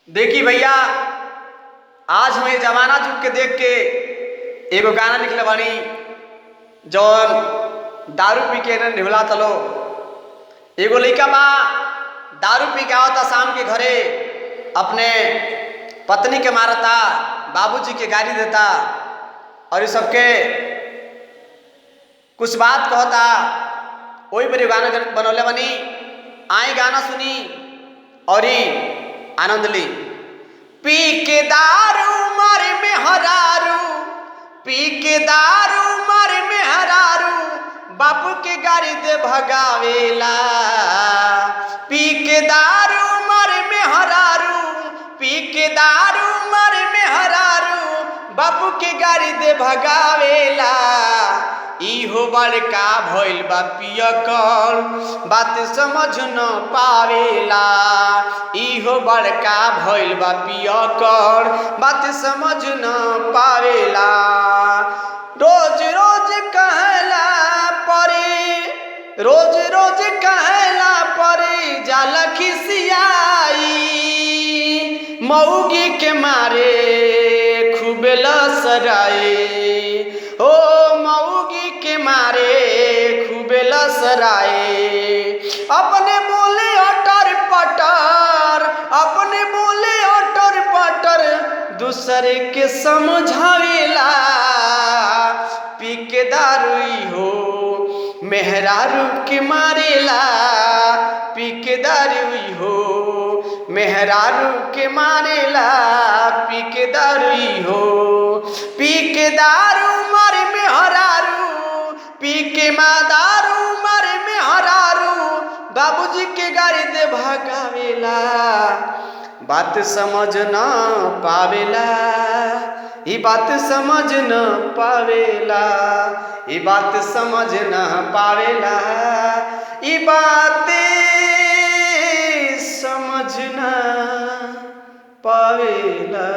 देखी भैया, आज हम ये जमाना जुग के देख के एगो गाना लिखले बानी जौन दारू पी के निभला तलो। एगो लइका बा दारू पी के आवता शाम के घरे, अपने पत्नी के मारता, बाबूजी के गाली देता और ये सबके कुछ बात कहता। वही पर गाना बनौले बनी। आई गाना सुनी और आनंद ली। पी के दारू मारे में हरारू, पी के दारू मारे में हरारू, बापू के गाड़ी दे भगावेला। पी के दारू मारे में हरारू, पी के दारू मारे में हरारू, बापू के गाड़ी दे भगावेला। इहो बड़का भइल बा पियकर, बात समझ न पावेला। इहो बड़का भइल बा पियकर, बात समझ न पावेला। रोज रोज कहला परे, रोज रोज कहला परे जाला खिसियाई। मऊगी के मारे खूब लसराए, ओ मऊगी के मारे खूब लसराए। अपने बोले अटर पटर, अपने बोले अटर पटर, दूसरे के समझावेला। पी के दारू हो मेहरारू के मारेला। पी के दारू हो मेहरारू के मारेला। पी के दारू हो, पी के दारू मारे में हरारू, पी के दारू मारे में हरारू, बाबूजी के गाड़ी दे भगावेला। बात समझ न पावेला, ई बात समझ न पावेला, ई बात समझ न पावेला, ई बात समझ न पावेला।